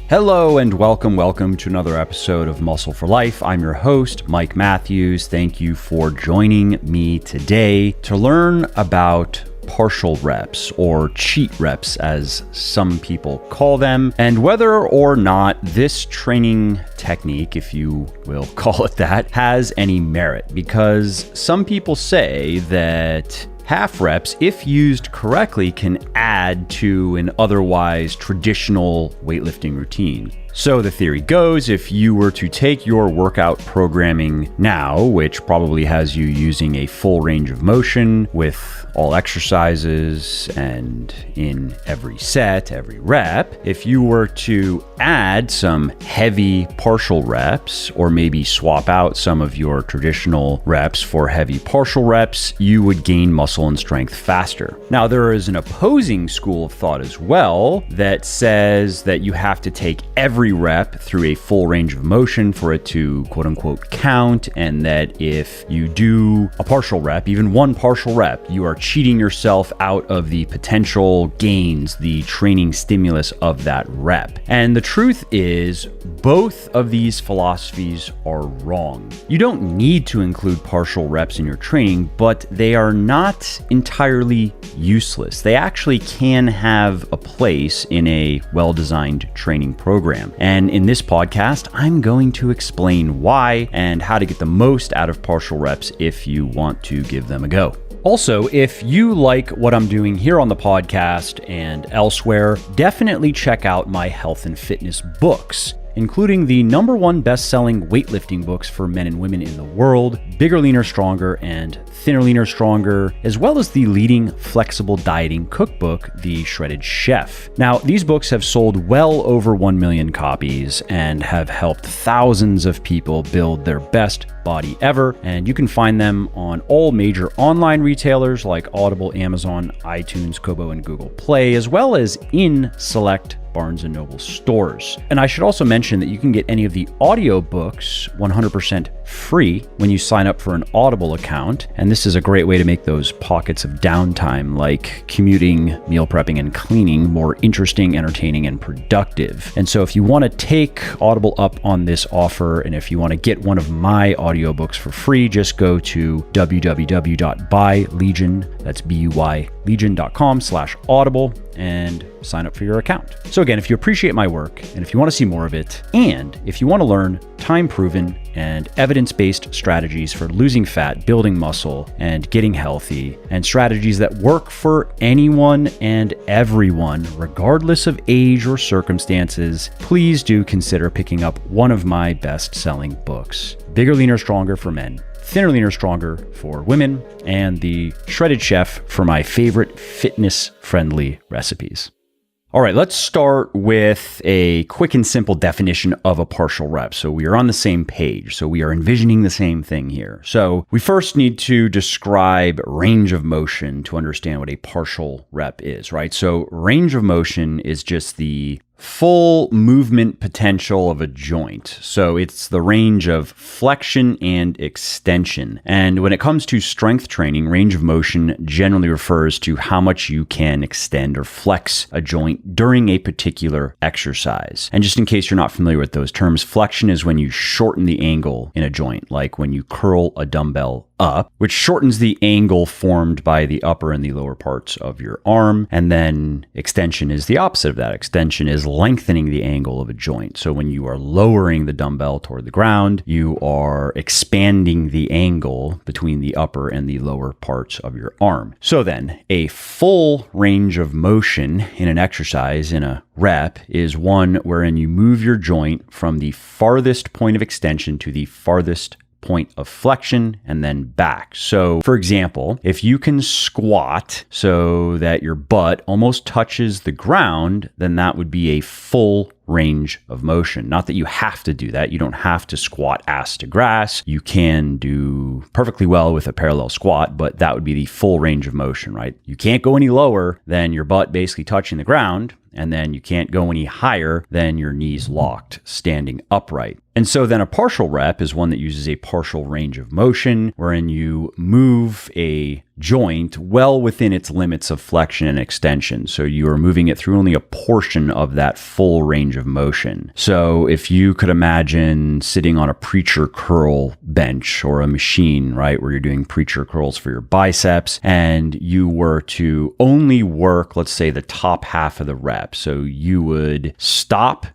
Hello and welcome to another episode of Muscle for Life. I'm your host, Mike Matthews. Thank you for joining me today to learn about partial reps or cheat reps, as some people call them, and whether or not this training technique, if you will call it that, has any merit. Because some people say that half reps, if used correctly, can add to an otherwise traditional weightlifting routine. So the theory goes, if you were to take your workout programming now, which probably has you using a full range of motion with all exercises and in every set, every rep, if you were to add some heavy partial reps, or maybe swap out some of your traditional reps for heavy partial reps, you would gain muscle and strength faster. Now, there is an opposing school of thought as well that says that you have to take every rep through a full range of motion for it to quote unquote count, and that if you do a partial rep, even one partial rep, you are cheating yourself out of the potential gains, the training stimulus of that rep. And the truth is, both of these philosophies are wrong. You don't need to include partial reps in your training, but they are not entirely useless. They actually can have a place in a well-designed training program. And in this podcast, I'm going to explain why and how to get the most out of partial reps if you want to give them a go. Also, if you like what I'm doing here on the podcast and elsewhere, definitely check out my health and fitness books, including the #1 best-selling weightlifting books for men and women in the world, Bigger, Leaner, Stronger, and Thinner, Leaner, Stronger, as well as the leading flexible dieting cookbook, The Shredded Chef. Now, these books have sold well over 1 million copies and have helped thousands of people build their best body ever, and you can find them on all major online retailers like Audible, Amazon, iTunes, Kobo, and Google Play, as well as in select Barnes & Noble stores. And I should also mention that you can get any of the audiobooks 100% free when you sign up for an Audible account. And this is a great way to make those pockets of downtime, like commuting, meal prepping, and cleaning, more interesting, entertaining, and productive. And so if you want to take Audible up on this offer, and if you want to get one of my audiobooks for free, just go to www.buylegion, that's B-U-Y, legion.com/audible, and sign up for your account. So again, if you appreciate my work, and if you want to see more of it, and if you want to learn time-proven and evidence-based strategies for losing fat, building muscle, and getting healthy, and strategies that work for anyone and everyone, regardless of age or circumstances, please do consider picking up one of my best-selling books, Bigger, Leaner, Stronger for men, Thinner, Leaner, Stronger for women, and The Shredded Chef for my favorite fitness-friendly recipes. All right, let's start with a quick and simple definition of a partial rep. So we are on the same page. So we are envisioning the same thing here. So we first need to describe range of motion to understand what a partial rep is, right? So range of motion is just the full movement potential of a joint. So it's the range of flexion and extension. And when it comes to strength training, range of motion generally refers to how much you can extend or flex a joint during a particular exercise. And just in case you're not familiar with those terms, flexion is when you shorten the angle in a joint, like when you curl a dumbbell up, which shortens the angle formed by the upper and the lower parts of your arm. And then extension is the opposite of that. Extension is lengthening the angle of a joint. So when you are lowering the dumbbell toward the ground, you are expanding the angle between the upper and the lower parts of your arm. So then a full range of motion in an exercise, in a rep, is one wherein you move your joint from the farthest point of extension to the farthest point of flexion and then back. So for example, if you can squat so that your butt almost touches the ground, then that would be a full range of motion. Not that you have to do that. You don't have to squat ass to grass. You can do perfectly well with a parallel squat, but that would be the full range of motion, right? You can't go any lower than your butt basically touching the ground. and then you can't go any higher than your knees locked, standing upright. And so then a partial rep is one that uses a partial range of motion, wherein you move a joint well within its limits of flexion and extension. So you are moving it through only a portion of that full range of motion. So if you could imagine sitting on a preacher curl bench or a machine, right, where you're doing preacher curls for your biceps, and you were to only work, let's say, the top half of the rep. So you would stop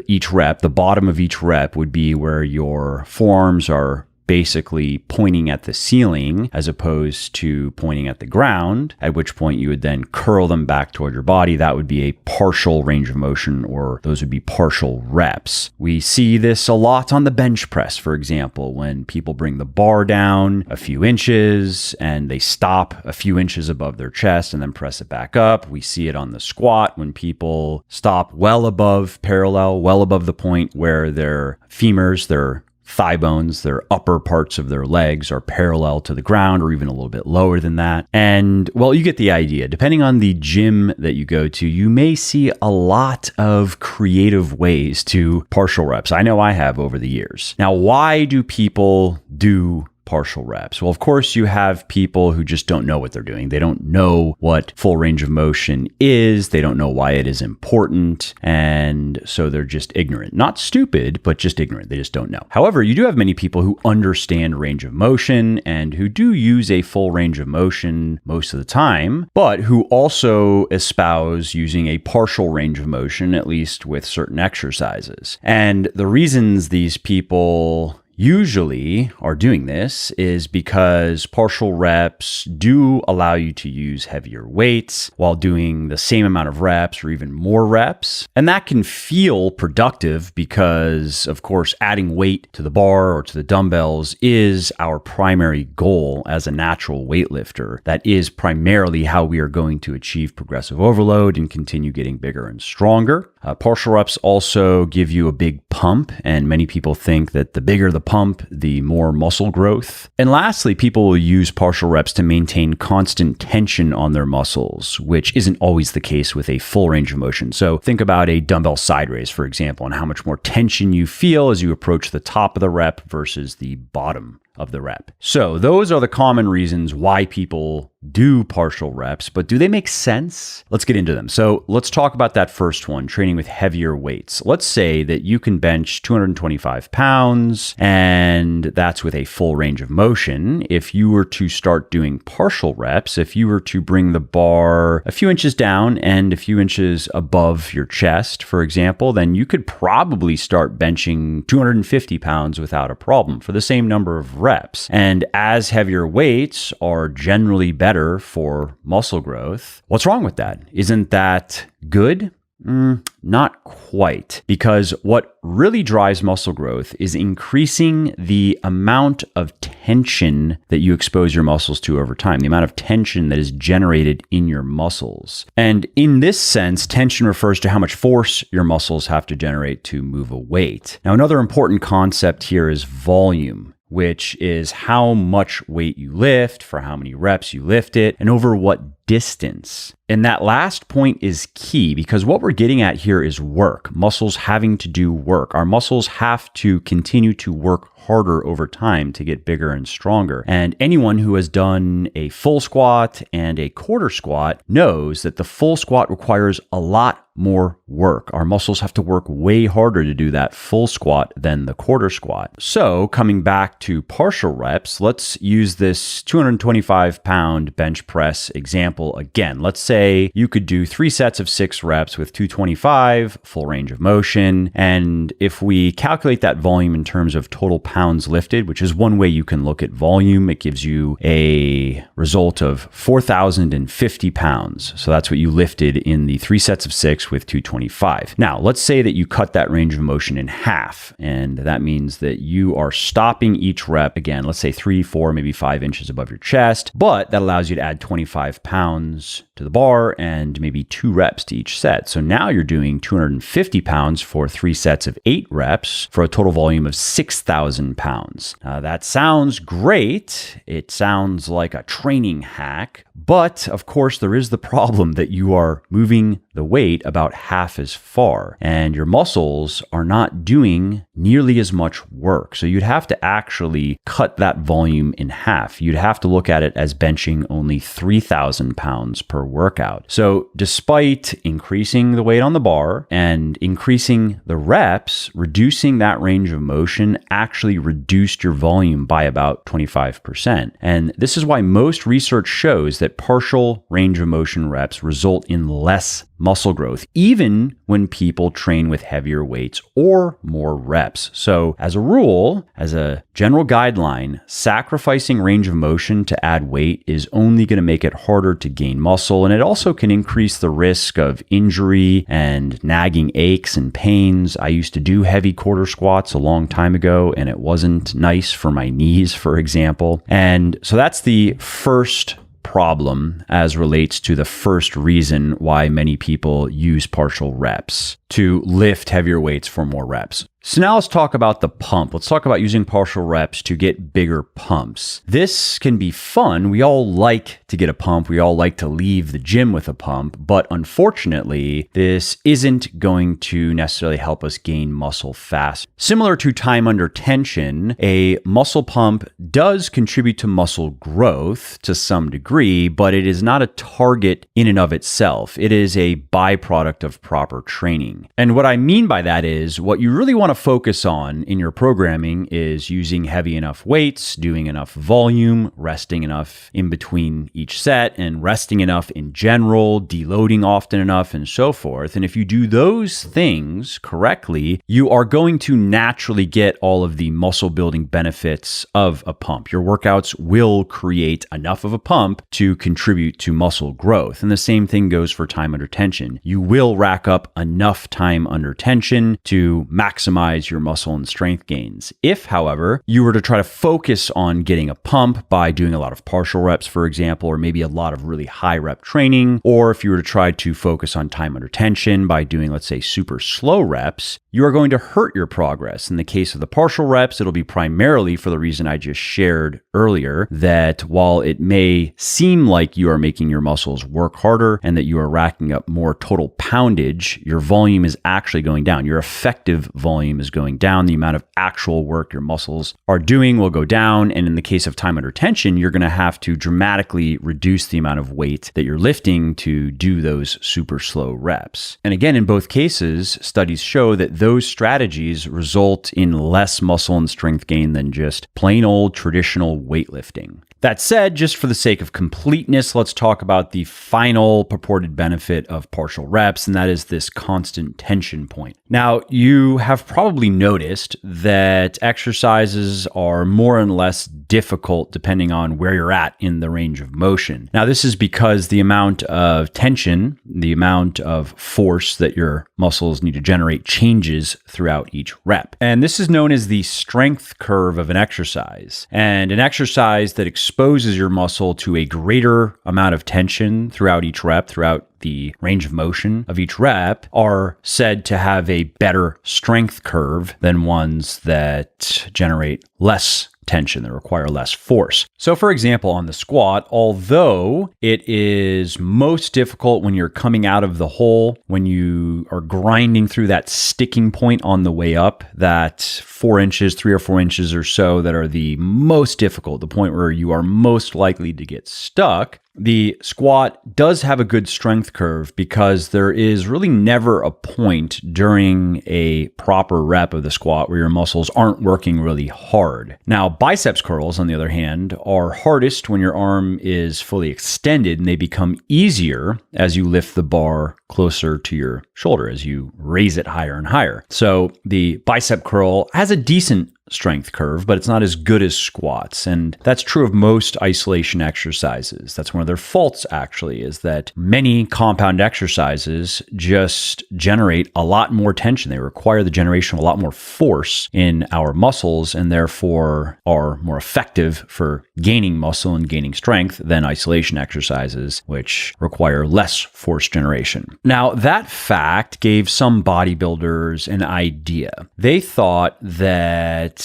each rep, the bottom of each rep would be where your forearms are basically pointing at the ceiling as opposed to pointing at the ground, at which point you would then curl them back toward your body. That would be a partial range of motion, or those would be partial reps. We see this a lot on the bench press, for example, when people bring the bar down a few inches and they stop a few inches above their chest and then press it back up. We see it on the squat when people stop well above parallel, well above the point where their femurs, their thigh bones, their upper parts of their legs are parallel to the ground, or even a little bit lower than that. And well, you get the idea. Depending on the gym that you go to, you may see a lot of creative ways to partial reps. I know I have over the years. Now, why do people do partial reps? Well, of course, you have people who just don't know what they're doing. They don't know what full range of motion is. They don't know why it is important. And so they're just ignorant. Not stupid, but just ignorant. They just don't know. However, you do have many people who understand range of motion and who do use a full range of motion most of the time, but who also espouse using a partial range of motion, at least with certain exercises. And the reasons these people usually are doing this is because partial reps do allow you to use heavier weights while doing the same amount of reps or even more reps. And that can feel productive because, of course, adding weight to the bar or to the dumbbells is our primary goal as a natural weightlifter. That is primarily how we are going to achieve progressive overload and continue getting bigger and stronger. Partial reps also give you a big pump, and many people think that the bigger the pump, the more muscle growth. And lastly, people will use partial reps to maintain constant tension on their muscles, which isn't always the case with a full range of motion. So think about a dumbbell side raise, for example, and how much more tension you feel as you approach the top of the rep versus the bottom of the rep. So those are the common reasons why people do partial reps, but do they make sense? Let's get into them. So let's talk about that first one, training with heavier weights. Let's say that you can bench 225 pounds, and that's with a full range of motion. If you were to start doing partial reps, if you were to bring the bar a few inches down and a few inches above your chest, for example, then you could probably start benching 250 pounds without a problem for the same number of reps. And as heavier weights are generally better for muscle growth, what's wrong with that? Isn't that good? Not quite, because what really drives muscle growth is increasing the amount of tension that you expose your muscles to over time, the amount of tension that is generated in your muscles. And in this sense, tension refers to how much force your muscles have to generate to move a weight. Now, another important concept here is volume, which is how much weight you lift, for how many reps you lift it, and over what distance. And that last point is key, because what we're getting at here is work. Muscles having to do work. Our muscles have to continue to work harder over time to get bigger and stronger. And anyone who has done a full squat and a quarter squat knows that the full squat requires a lot more work. Our muscles have to work way harder to do that full squat than the quarter squat. So coming back to partial reps, let's use this 225 pound bench press example again. Let's say you could do 3 sets of 6 reps with 225, full range of motion. And if we calculate that volume in terms of total pounds lifted, which is one way you can look at volume, it gives you a result of 4,050 pounds. So that's what you lifted in the 3 sets of 6 with 225. Now, let's say that you cut that range of motion in half, and that means that you are stopping each rep again, let's say 3, 4, maybe 5 inches above your chest, but that allows you to add 25 pounds to the bar and maybe 2 reps to each set. So now you're doing 250 pounds for 3 sets of 8 reps for a total volume of 6,000 pounds. That sounds great. It sounds like a training hack, but of course there is the problem that you are moving the weight about half as far, and your muscles are not doing nearly as much work. So you'd have to actually cut that volume in half. You'd have to look at it as benching only 3,000 pounds per workout. So despite increasing the weight on the bar and increasing the reps, reducing that range of motion actually reduced your volume by about 25%. And this is why most research shows that partial range of motion reps result in less muscle growth, even when people train with heavier weights or more reps. So as a rule, as a general guideline, sacrificing range of motion to add weight is only going to make it harder to gain muscle, and it also can increase the risk of injury and nagging aches and pains. I used to do heavy quarter squats a long time ago, and it wasn't nice for my knees, for example. And so that's the first problem as relates to the first reason why many people use partial reps, to lift heavier weights for more reps. So now let's talk about the pump. Let's talk about using partial reps to get bigger pumps. This can be fun. We all like to get a pump. We all like to leave the gym with a pump, but unfortunately, this isn't going to necessarily help us gain muscle fast. Similar to time under tension, a muscle pump does contribute to muscle growth to some degree, but it is not a target in and of itself. It is a byproduct of proper training. And what I mean by that is what you really want to focus on in your programming is using heavy enough weights, doing enough volume, resting enough in between each set, and resting enough in general, deloading often enough, and so forth. And if you do those things correctly, you are going to naturally get all of the muscle building benefits of a pump. Your workouts will create enough of a pump to contribute to muscle growth. And the same thing goes for time under tension. You will rack up enough time under tension to maximize your muscle and strength gains. If, however, you were to try to focus on getting a pump by doing a lot of partial reps, for example, or maybe a lot of really high rep training, or if you were to try to focus on time under tension by doing, let's say, super slow reps, you are going to hurt your progress. In the case of the partial reps, it'll be primarily for the reason I just shared earlier, that while it may seem like you are making your muscles work harder and that you are racking up more total poundage, your volume is actually going down. Your effective volume is going down. The amount of actual work your muscles are doing will go down. And in the case of time under tension, you're going to have to dramatically reduce the amount of weight that you're lifting to do those super slow reps. And again, in both cases, studies show that those strategies result in less muscle and strength gain than just plain old traditional weightlifting. That said, just for the sake of completeness, let's talk about the final purported benefit of partial reps, and that is this constant tension point. Now, you have probably noticed that exercises are more and less difficult depending on where you're at in the range of motion. Now, this is because the amount of tension, the amount of force that your muscles need to generate changes throughout each rep. And this is known as the strength curve of an exercise. And an exercise that exposes your muscle to a greater amount of tension throughout each rep, throughout the range of motion of each rep, are said to have a better strength curve than ones that generate less tension, that require less force. So for example, on the squat, although it is most difficult when you're coming out of the hole, when you are grinding through that sticking point on the way up, that 3 or 4 inches or so that are the most difficult, the point where you are most likely to get stuck, the squat does have a good strength curve because there is really never a point during a proper rep of the squat where your muscles aren't working really hard. Now, biceps curls, on the other hand, are hardest when your arm is fully extended, and they become easier as you lift the bar closer to your shoulder, as you raise it higher and higher. So the bicep curl has a decent strength curve, but it's not as good as squats. And that's true of most isolation exercises. That's one of their faults, actually, is that many compound exercises just generate a lot more tension. They require the generation of a lot more force in our muscles, and therefore are more effective for gaining muscle and gaining strength than isolation exercises, which require less force generation. Now, that fact gave some bodybuilders an idea. They thought that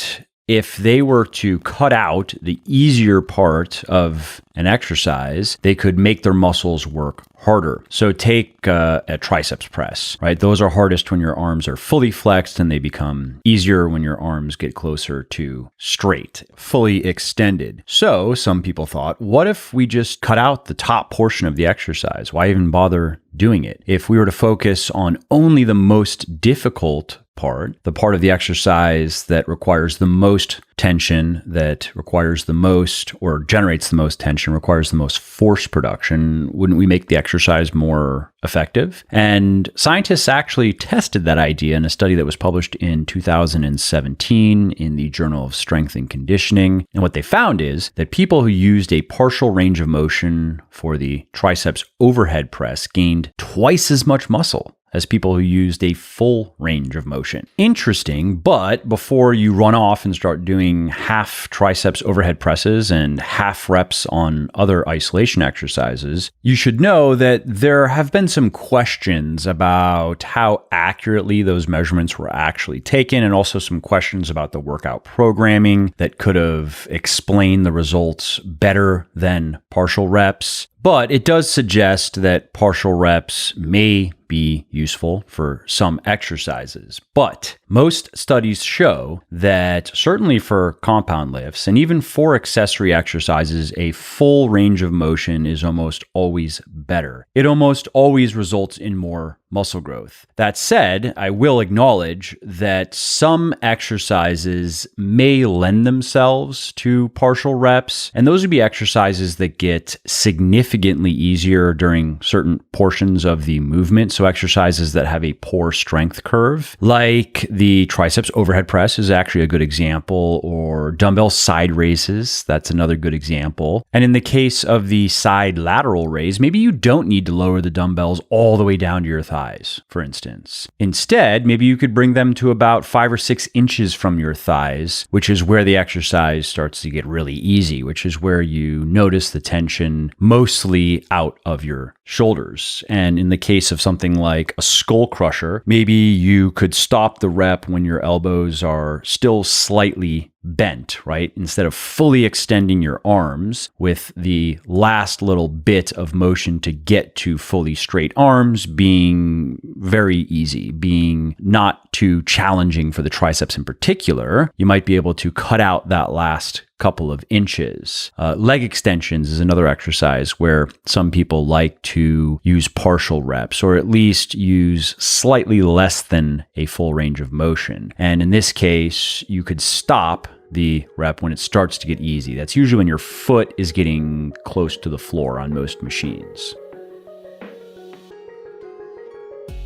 if they were to cut out the easier part of an exercise, they could make their muscles work harder. So take a triceps press, right? Those are hardest when your arms are fully flexed, and they become easier when your arms get closer to straight, fully extended. So some people thought, what if we just cut out the top portion of the exercise? Why even bother doing it? If we were to focus on only the most difficult part, the part of the exercise that requires the most tension, that requires the most or generates the most tension, requires the most force production, wouldn't we make the exercise more effective? And scientists actually tested that idea in a study that was published in 2017 in the Journal of Strength and Conditioning. And what they found is that people who used a partial range of motion for the triceps overhead press gained twice as much muscle as people who used a full range of motion. Interesting, but before you run off and start doing half triceps overhead presses and half reps on other isolation exercises, you should know that there have been some questions about how accurately those measurements were actually taken, and also some questions about the workout programming that could have explained the results better than partial reps. But it does suggest that partial reps may be useful for some exercises. But most studies show that certainly for compound lifts and even for accessory exercises, a full range of motion is almost always better. It almost always results in more muscle growth. That said, I will acknowledge that some exercises may lend themselves to partial reps, and those would be exercises that get significantly easier during certain portions of the movement. So exercises that have a poor strength curve, like the triceps overhead press is actually a good example, or dumbbell side raises, that's another good example. And in the case of the side lateral raise, maybe you don't need to lower the dumbbells all the way down to your thighs, for instance. Instead, maybe you could bring them to about 5 or 6 inches from your thighs, which is where the exercise starts to get really easy, which is where you notice the tension mostly out of your shoulders. And in the case of something like a skull crusher, maybe you could stop the rep when your elbows are still slightly bent, right? Instead of fully extending your arms, with the last little bit of motion to get to fully straight arms being very easy, being not too challenging for the triceps in particular, you might be able to cut out that last couple of inches. Leg extensions is another exercise where some people like to use partial reps, or at least use slightly less than a full range of motion. And in this case, you could stop the rep when it starts to get easy. That's usually when your foot is getting close to the floor on most machines.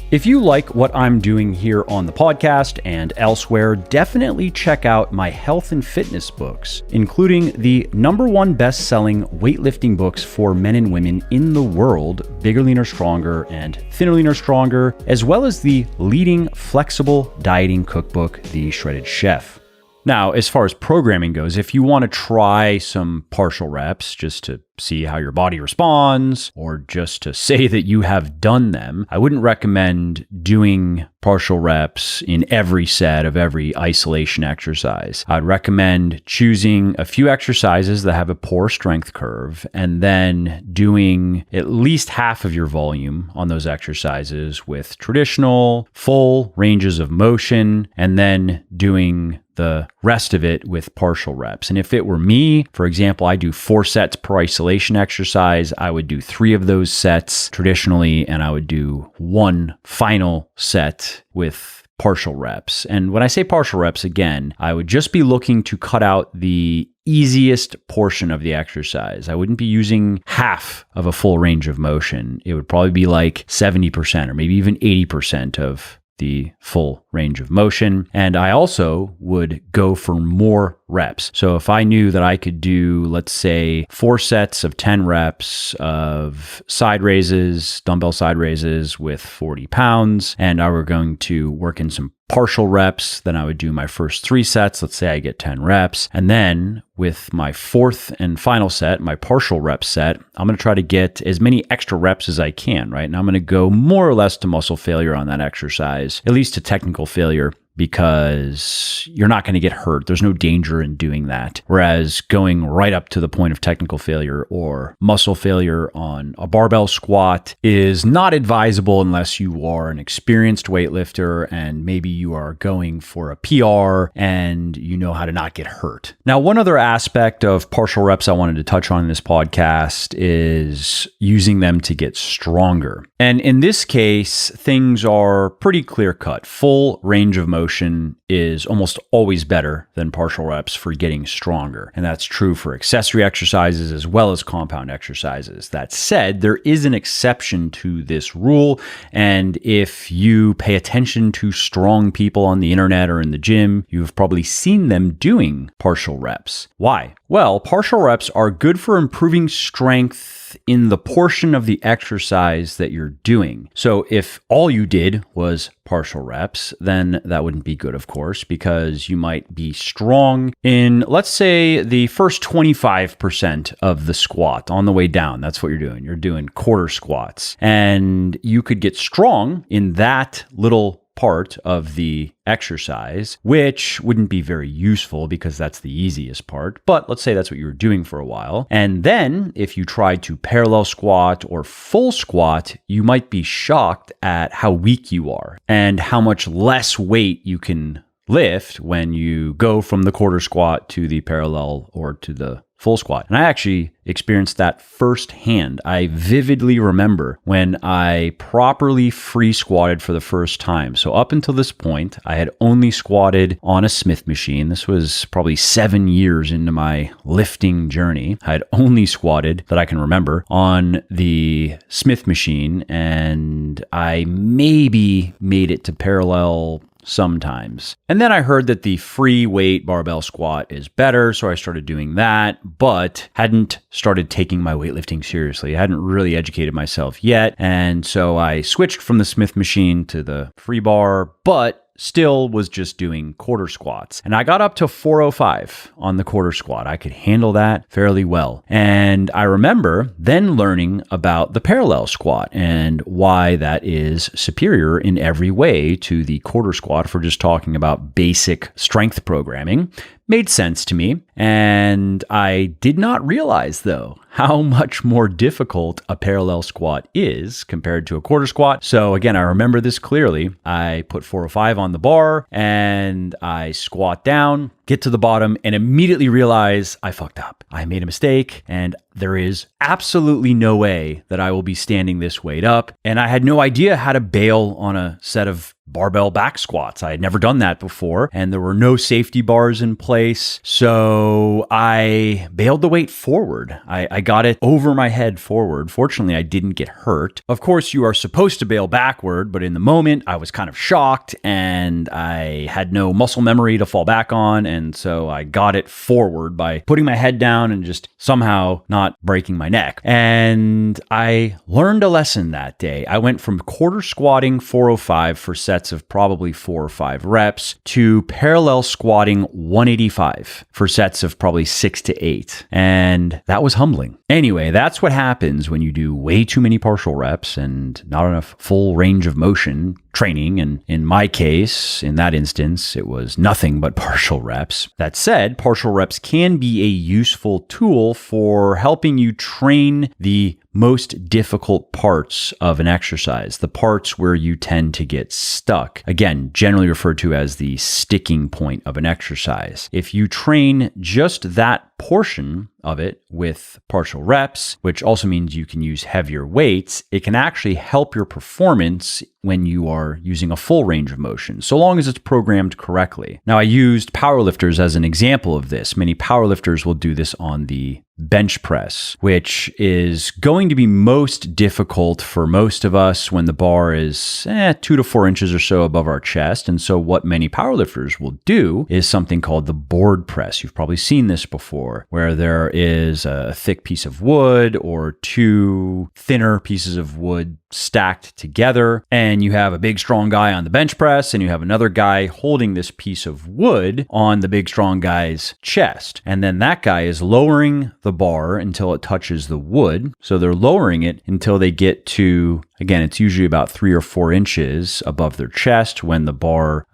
If you like what I'm doing here on the podcast and elsewhere, definitely check out my health and fitness books, including the #1 best-selling weightlifting books for men and women in the world, Bigger, Leaner, Stronger and Thinner, Leaner, Stronger, as well as the leading flexible dieting cookbook, The Shredded Chef. Now, as far as programming goes, if you want to try some partial reps just to see how your body responds, or just to say that you have done them, I wouldn't recommend doing partial reps in every set of every isolation exercise. I'd recommend choosing a few exercises that have a poor strength curve, and then doing at least half of your volume on those exercises with traditional full ranges of motion, and then doing the rest of it with partial reps. And if it were me, for example, I do 4 sets per isolation exercise. I would do 3 of those sets traditionally, and I would do 1 final set with partial reps. And when I say partial reps, again, I would just be looking to cut out the easiest portion of the exercise. I wouldn't be using half of a full range of motion. It would probably be like 70% or maybe even 80% of the full range of motion. And I also would go for more reps. So if I knew that I could do, let's say, 4 sets of 10 reps of side raises, dumbbell side raises with 40 pounds, and I were going to work in some partial reps, then I would do my first 3 sets. Let's say I get 10 reps. And then with my 4th and final set, my partial rep set, I'm going to try to get as many extra reps as I can, right? And I'm going to go more or less to muscle failure on that exercise, at least to technical failure, because you're not going to get hurt. There's no danger in doing that. Whereas going right up to the point of technical failure or muscle failure on a barbell squat is not advisable unless you are an experienced weightlifter and maybe you are going for a PR and you know how to not get hurt. Now, one other aspect of partial reps I wanted to touch on in this podcast is using them to get stronger. And in this case, things are pretty clear cut. Full range of motion is almost always better than partial reps for getting stronger. And that's true for accessory exercises as well as compound exercises. That said, there is an exception to this rule. And if you pay attention to strong people on the internet or in the gym, you've probably seen them doing partial reps. Why? Well, partial reps are good for improving strength in the portion of the exercise that you're doing. So if all you did was partial reps, then that wouldn't be good, of course, because you might be strong in, let's say, the first 25% of the squat on the way down. That's what you're doing. You're doing quarter squats. And you could get strong in that little part of the exercise, which wouldn't be very useful because that's the easiest part. But let's say that's what you were doing for a while. And then if you tried to parallel squat or full squat, you might be shocked at how weak you are and how much less weight you can lift when you go from the quarter squat to the parallel or to the full squat. And I actually experienced that firsthand. I vividly remember when I properly free squatted for the first time. So up until this point, I had only squatted on a Smith machine. This was probably 7 years into my lifting journey. I had only squatted, that I can remember, on the Smith machine, and I maybe made it to parallel sometimes. And then I heard that the free weight barbell squat is better, so I started doing that, but hadn't started taking my weightlifting seriously. I hadn't really educated myself yet, and so I switched from the Smith machine to the free bar, but still was just doing quarter squats. And I got up to 405 on the quarter squat. I could handle that fairly well. And I remember then learning about the parallel squat and why that is superior in every way to the quarter squat, for just talking about basic strength programming. Made sense to me. And I did not realize, though, how much more difficult a parallel squat is compared to a quarter squat. So again, I remember this clearly. I put 405 on the bar and I squat down, get to the bottom, and immediately realize I fucked up. I made a mistake, and there is absolutely no way that I will be standing this weight up. And I had no idea how to bail on a set of barbell back squats. I had never done that before, and there were no safety bars in place. So I bailed the weight forward. I got it over my head forward. Fortunately, I didn't get hurt. Of course, you are supposed to bail backward, but in the moment, I was kind of shocked and I had no muscle memory to fall back on. And so I got it forward by putting my head down and just somehow not breaking my neck. And I learned a lesson that day. I went from quarter squatting 405 for sets of probably 4 or 5 reps to parallel squatting 185 for sets of probably 6 to 8. And that was humbling. Anyway, that's what happens when you do way too many partial reps and not enough full range of motion training. And in my case, in that instance, it was nothing but partial reps. That said, partial reps can be a useful tool for helping you train the most difficult parts of an exercise, the parts where you tend to get stuck. Again, generally referred to as the sticking point of an exercise. If you train just that portion of it with partial reps, which also means you can use heavier weights, it can actually help your performance when you are using a full range of motion, so long as it's programmed correctly. Now, I used powerlifters as an example of this. Many powerlifters will do this on the bench press, which is going to be most difficult for most of us when the bar is 2 to 4 inches or so above our chest. And so what many powerlifters will do is something called the board press. You've probably seen this before, where there is a thick piece of wood or 2 thinner pieces of wood stacked together, and you have a big strong guy on the bench press and you have another guy holding this piece of wood on the big strong guy's chest, and then that guy is lowering the bar until it touches the wood. So they're lowering it until they get to Again, it's usually about 3 or 4 inches above their chest when the bar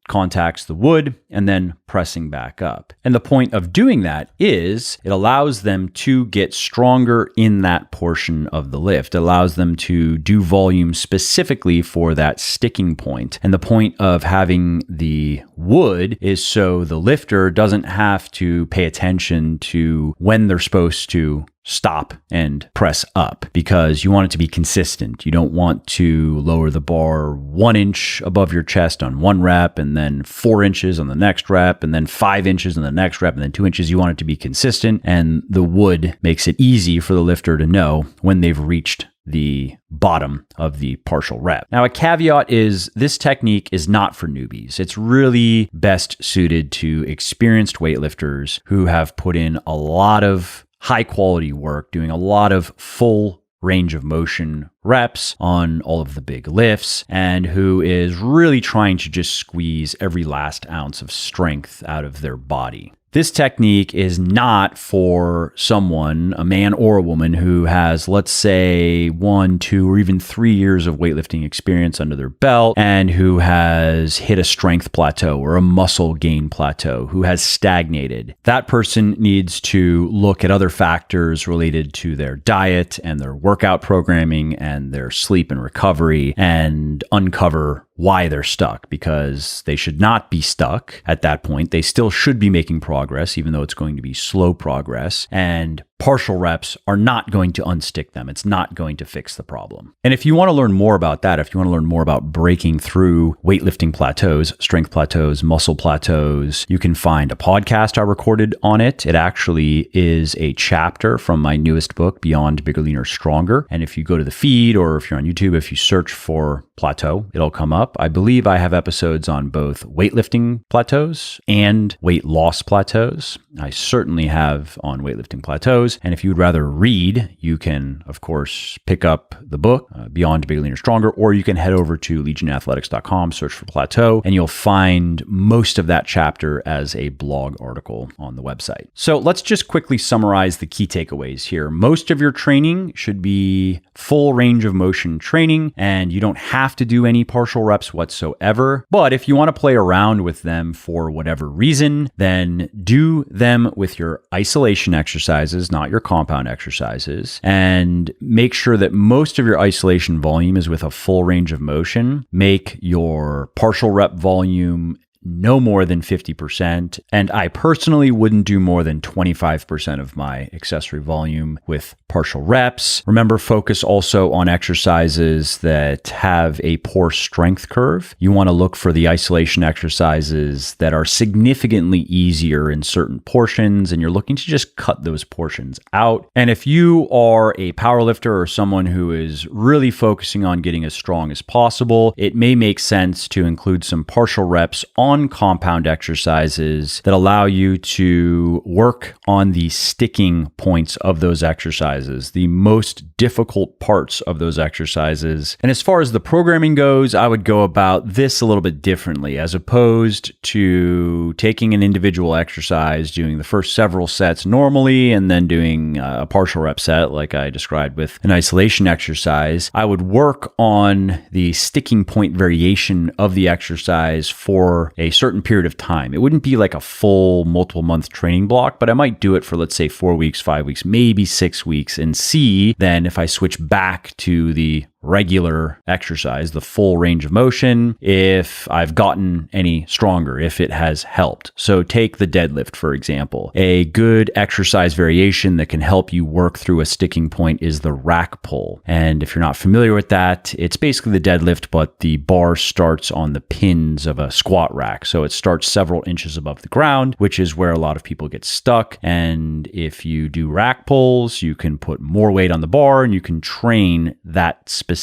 contacts the wood, and then pressing back up. And the point of doing that is it allows them to get stronger in that portion of the lift. It allows them to do volume specifically for that sticking point. And the point of having the wood is so the lifter doesn't have to pay attention to when they're supposed to stop and press up, because you want it to be consistent. You don't want to lower the bar 1 inch above your chest on one rep, and then 4 inches on the next rep, and then 5 inches on the next rep, and then 2 inches. You want it to be consistent, and the wood makes it easy for the lifter to know when they've reached the bottom of the partial rep. Now, a caveat is this technique is not for newbies. It's really best suited to experienced weightlifters who have put in a lot of high quality work, doing a lot of full range of motion reps on all of the big lifts, and who is really trying to just squeeze every last ounce of strength out of their body. This technique is not for someone, a man or a woman, who has, let's say, 1, 2, or even 3 years of weightlifting experience under their belt, and who has hit a strength plateau or a muscle gain plateau, who has stagnated. That person needs to look at other factors related to their diet and their workout programming and their sleep and recovery, and uncover why they're stuck, because they should not be stuck at that point. They still should be making progress, even though it's going to be slow progress. And partial reps are not going to unstick them. It's not going to fix the problem. And if you want to learn more about that, if you want to learn more about breaking through weightlifting plateaus, strength plateaus, muscle plateaus, you can find a podcast I recorded on it. It actually is a chapter from my newest book, Beyond Bigger, Leaner, Stronger. And if you go to the feed, or if you're on YouTube, if you search for plateau, it'll come up. I believe I have episodes on both weightlifting plateaus and weight loss plateaus. I certainly have on weightlifting plateaus. And if you would rather read, you can, of course, pick up the book, Beyond Bigger, Leaner, Stronger, or you can head over to legionathletics.com, search for plateau, and you'll find most of that chapter as a blog article on the website. So let's just quickly summarize the key takeaways here. Most of your training should be full range of motion training, and you don't have to do any partial reps whatsoever. But if you want to play around with them for whatever reason, then do them with your isolation exercises, not your compound exercises, and make sure that most of your isolation volume is with a full range of motion. Make your partial rep volume no more than 50%. And I personally wouldn't do more than 25% of my accessory volume with partial reps. Remember, focus also on exercises that have a poor strength curve. You want to look for the isolation exercises that are significantly easier in certain portions, and you're looking to just cut those portions out. And if you are a powerlifter or someone who is really focusing on getting as strong as possible, it may make sense to include some partial reps on compound exercises that allow you to work on the sticking points of those exercises, the most difficult parts of those exercises. And as far as the programming goes, I would go about this a little bit differently. As opposed to taking an individual exercise, doing the first several sets normally, and then doing a partial rep set like I described with an isolation exercise, I would work on the sticking point variation of the exercise for a certain period of time. It wouldn't be like a full multiple month training block, but I might do it for, let's say, 4 weeks, 5 weeks, maybe 6 weeks, and see then if I switch back to the regular exercise, the full range of motion, if I've gotten any stronger, if it has helped. So take the deadlift, for example. A good exercise variation that can help you work through a sticking point is the rack pull. And if you're not familiar with that, it's basically the deadlift, but the bar starts on the pins of a squat rack. So it starts several inches above the ground, which is where a lot of people get stuck. And if you do rack pulls, you can put more weight on the bar and you can train that specific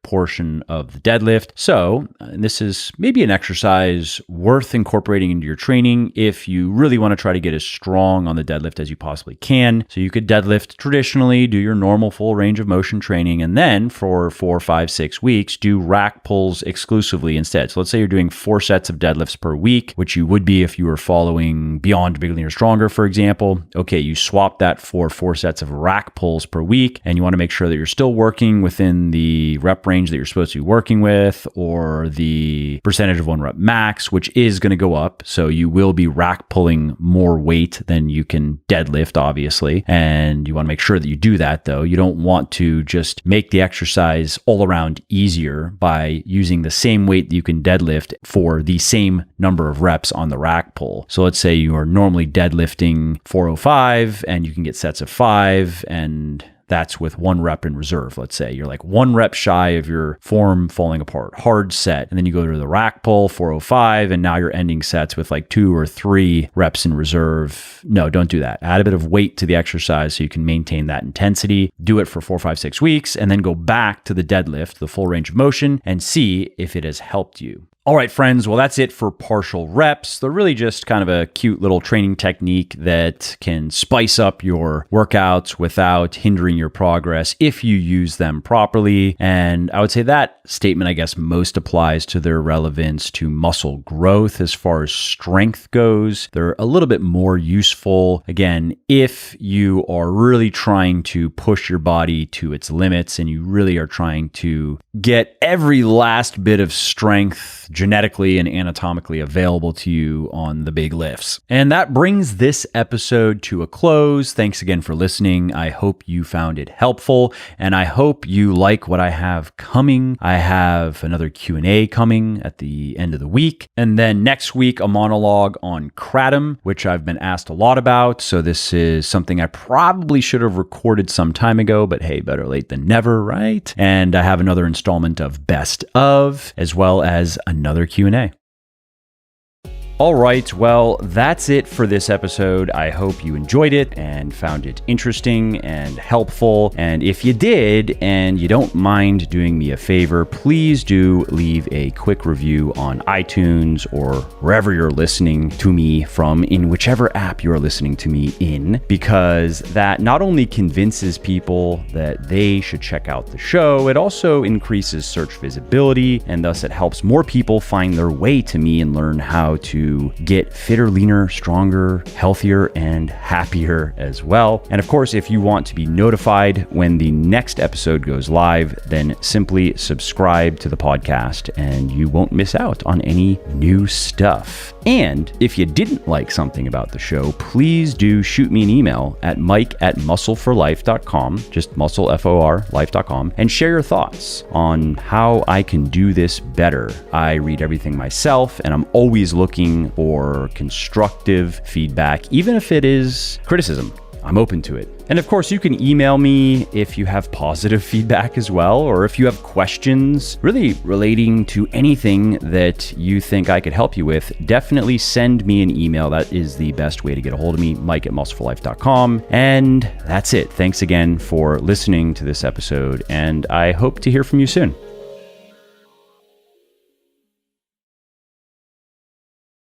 portion of the deadlift. So this is maybe an exercise worth incorporating into your training if you really want to try to get as strong on the deadlift as you possibly can. So you could deadlift traditionally, do your normal full range of motion training, and then for 4, 5, 6 weeks, do rack pulls exclusively instead. So let's say you're doing 4 sets of deadlifts per week, which you would be if you were following Beyond Bigger, Leaner, Stronger, for example. Okay, you swap that for 4 sets of rack pulls per week, and you want to make sure that you're still working within the the rep range that you're supposed to be working with, or the percentage of one rep max, which is going to go up. So you will be rack pulling more weight than you can deadlift, obviously. And you want to make sure that you do that, though. You don't want to just make the exercise all around easier by using the same weight that you can deadlift for the same number of reps on the rack pull. So let's say you are normally deadlifting 405 and you can get sets of 5, and that's with 1 rep in reserve. Let's say you're like 1 rep shy of your form falling apart, hard set. And then you go to the rack pull, 405, and now you're ending sets with like 2 or 3 reps in reserve. No, don't do that. Add a bit of weight to the exercise so you can maintain that intensity. Do it for 4, 5, 6 weeks, and then go back to the deadlift, the full range of motion, and see if it has helped you. All right, friends. Well, that's it for partial reps. They're really just kind of a cute little training technique that can spice up your workouts without hindering your progress if you use them properly. And I would say that statement, I guess, most applies to their relevance to muscle growth. As far as strength goes, they're a little bit more useful, again, if you are really trying to push your body to its limits and you really are trying to get every last bit of strength genetically and anatomically available to you on the big lifts. And that brings this episode to a close. Thanks again for listening. I hope you found it helpful, and I hope you like what I have coming. I have another Q&A coming at the end of the week, and then next week a monologue on kratom, which I've been asked a lot about. So this is something I probably should have recorded some time ago, but hey, better late than never, right? And I have another installment of Best Of, as well as another Q&A. All right, well, that's it for this episode. I hope you enjoyed it and found it interesting and helpful. And if you did, and you don't mind doing me a favor, please do leave a quick review on iTunes or wherever you're listening to me from, in whichever app you're listening to me in, because that not only convinces people that they should check out the show, it also increases search visibility, and thus it helps more people find their way to me and learn how to get fitter, leaner, stronger, healthier, and happier as well. And of course, if you want to be notified when the next episode goes live, then simply subscribe to the podcast and you won't miss out on any new stuff. And if you didn't like something about the show, please do shoot me an email at mike@muscleforlife.com, just muscle, F-O-R, life.com, and share your thoughts on how I can do this better. I read everything myself, and I'm always looking for constructive feedback, even if it is criticism. I'm open to it. And of course, you can email me if you have positive feedback as well, or if you have questions really relating to anything that you think I could help you with. Definitely send me an email. That is the best way to get a hold of me, mike@muscleforlife.com. And that's it. Thanks again for listening to this episode, and I hope to hear from you soon.